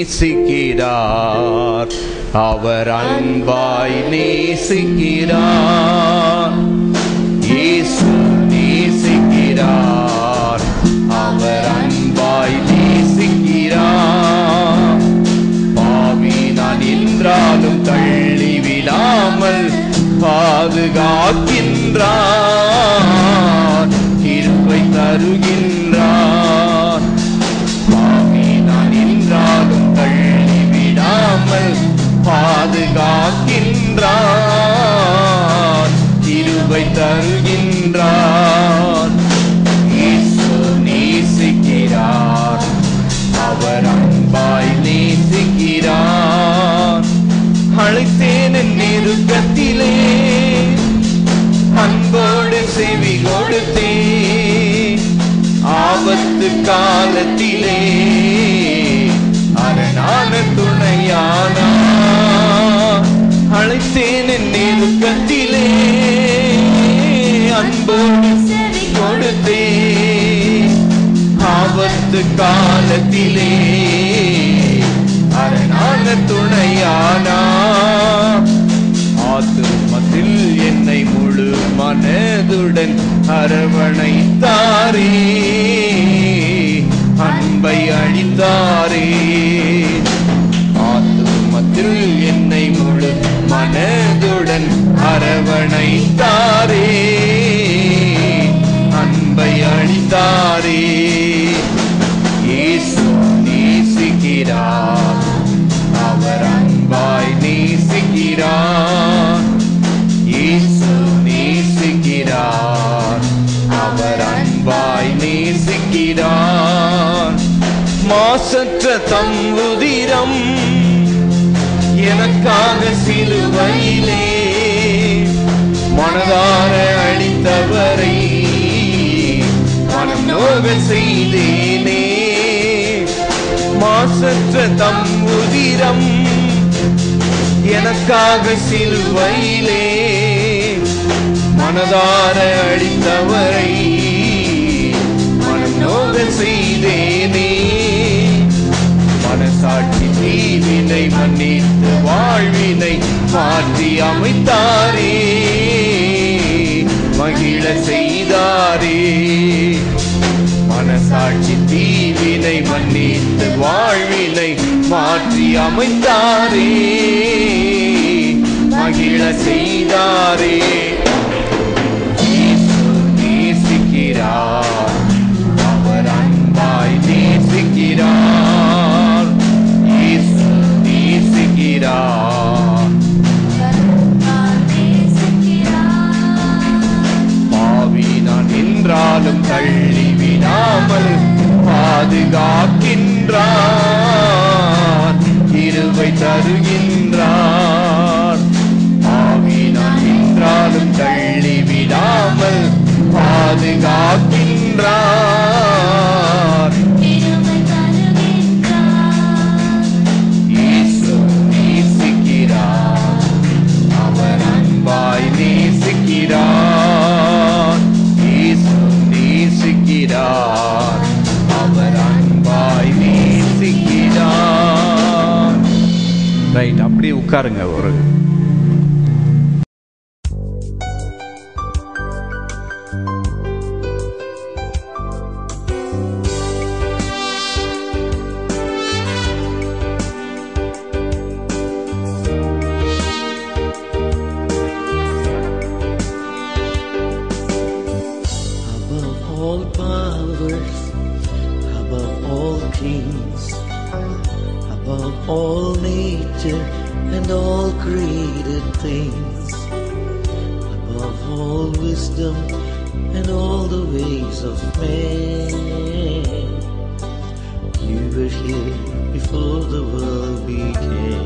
நேசிக்கிறார், அவர் அன்பாய் நேசிக்கிறார். இயேசு நேசிக்கிறார், அவர் அன்பாய் நேசிக்கிறார். பாவி நான் என்றாலும் தள்ளிவிடாமல் பாதுகாக்கின்றார், கிருபை தருகின்றார். பாவி நான் என்றாலும் தள்ளிவிடாமல் பாதுகாக்கின்றார், கிருபை தருகின்றார். இயேசு நேசிக்கிறார், அவர் அன்பாய் நேசிக்கிறார். அழைத்தேன் என் நெருக்கத்திலே, அன்போடு செவி கொடுத்தே, ஆபத்து காலத்திலே அரணான துணையானார். அழைத்தேன் என் நெருக்கத்திலே, அன்போடு செவி கொடுத்தே, ஆபத்து காலத்திலே அரணான துணையானார். ஆத்துமத்தில் என்னை முழு மனதுடன் அரவணைத்தாரே, அன்பை அளித்தாரே. ஆத்துமத்தில் என்னை முழு மனதுடன் அரவணைத்தாரே, அன்பை அளித்தாரே. இயேசு நேசிக்கிறார், அவர் அன்பாய் நேசிக்கிறார். இயேசு நேசிக்கிறார், அவர் அன்பாய் நேசிக்கிறார். மாசற்ற தம் உதிரம் எனக்காக சிலுவையிலே மனதார அளித்தவரை மனம் நோக செய்தேனே. மாசற்ற தம் உதிரம் எனக்காக சிலுவையிலே மனதார அளித்தவரை மனம் நோக செய்தேனே. மனசாட்சி தீவினை மன்னித்து வாழ்வினை மாற்றி அமைத்தாரே, மகிழ செய்தாரே. மனசாட்சி தீவினை மன்னித்து வாழ்வினை மாற்றி அமைத்தாரே, மகிழ செய்தாரே. இயேசு நேசிக்கிறார், அவர் அன்பாய் நேசிக்கிறார். இயேசு நேசிக்கிறார், பாவி நான் என்றாலும் தள்ளிவிடாமல் பாதுகாக்கின்றார், கிருபை தருகின்றார். பாவி நான் என்றாலும் தள்ளிவிடாமல் பாதுகாக்கின்றார், கிருபை தருகின்றார். இயேசு நேசிக்கிறார், அவர் அன்பாய் நேசிக்கிறார். இயேசு நேசிக்கிறார், அவர் அன்பாய் நேசிக்கிறார். ரைட், அப்படியே உட்காருங்க. ஒரு all nature and all created things, above all wisdom and all the ways of man. You were here before the world began.